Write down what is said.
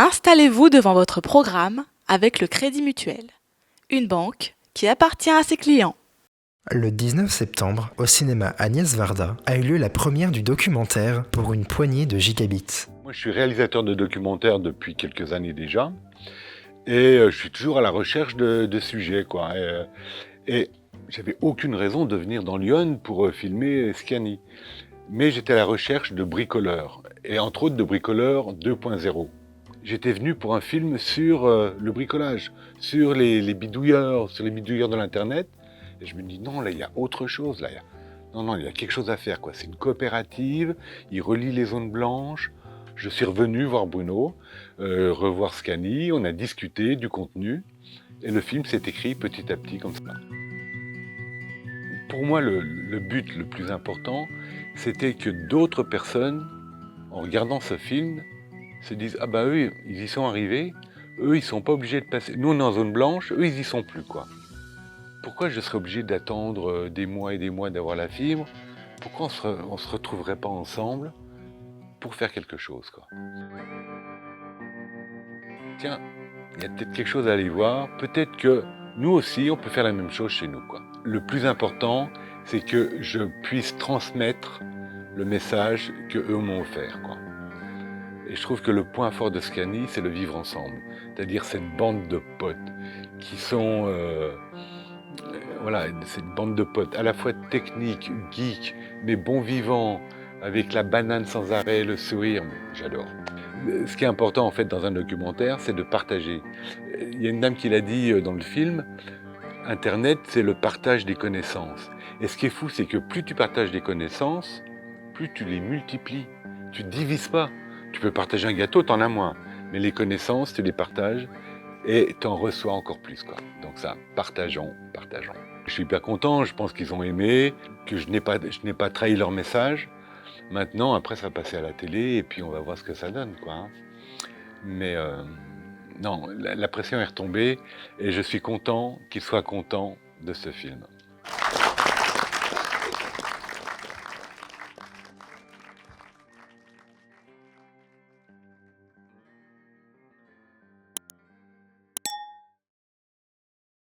Installez-vous devant votre programme avec le Crédit Mutuel, une banque qui appartient à ses clients. Le 19 septembre, au cinéma Agnès Varda, a eu lieu la première du documentaire Pour une poignée de gigabits. Moi, je suis réalisateur de documentaires depuis quelques années déjà, et je suis toujours à la recherche de sujets, quoi. Et j'avais aucune raison de venir dans Lyon pour filmer Scani. Mais j'étais à la recherche de bricoleurs, et entre autres de bricoleurs 2.0. J'étais venu pour un film sur le bricolage, sur les bidouilleurs, de l'Internet. Et je me dis, non, là, il y a autre chose. Là. Non, il y a quelque chose à faire, quoi. C'est une coopérative, il relie les zones blanches. Je suis revenu voir Bruno, revoir Scani, on a discuté du contenu, et le film s'est écrit petit à petit comme ça. Pour moi, le but le plus important, c'était que d'autres personnes, en regardant ce film, se disent « Ah bah eux, ils y sont arrivés, eux, ils sont pas obligés de passer... Nous, on est en zone blanche, eux, ils y sont plus, quoi. Pourquoi je serais obligé d'attendre des mois et des mois d'avoir la fibre? Pourquoi on se retrouverait pas ensemble pour faire quelque chose, quoi. Tiens, il y a peut-être quelque chose à aller voir. Peut-être que nous aussi, on peut faire la même chose chez nous, quoi. Le plus important, c'est que je puisse transmettre le message que eux m'ont offert, quoi. Et je trouve que le point fort de Scani, c'est le vivre ensemble. C'est-à-dire cette bande de potes qui sont... voilà, cette bande de potes à la fois techniques, geeks, mais bons vivants, avec la banane sans arrêt, le sourire, j'adore. Ce qui est important en fait dans un documentaire, c'est de partager. Il y a une dame qui l'a dit dans le film, Internet, c'est le partage des connaissances. Et ce qui est fou, c'est que plus tu partages des connaissances, plus tu les multiplies. Tu ne divises pas. Tu peux partager un gâteau, t'en as moins. Mais les connaissances, tu les partages et t'en reçois encore plus, quoi. Donc ça, partageons. Je suis hyper content, je pense qu'ils ont aimé, que je n'ai pas trahi leur message. Maintenant, après, ça va passer à la télé et puis on va voir ce que ça donne, quoi. Hein. Mais non, la pression est retombée et je suis content qu'ils soient contents de ce film.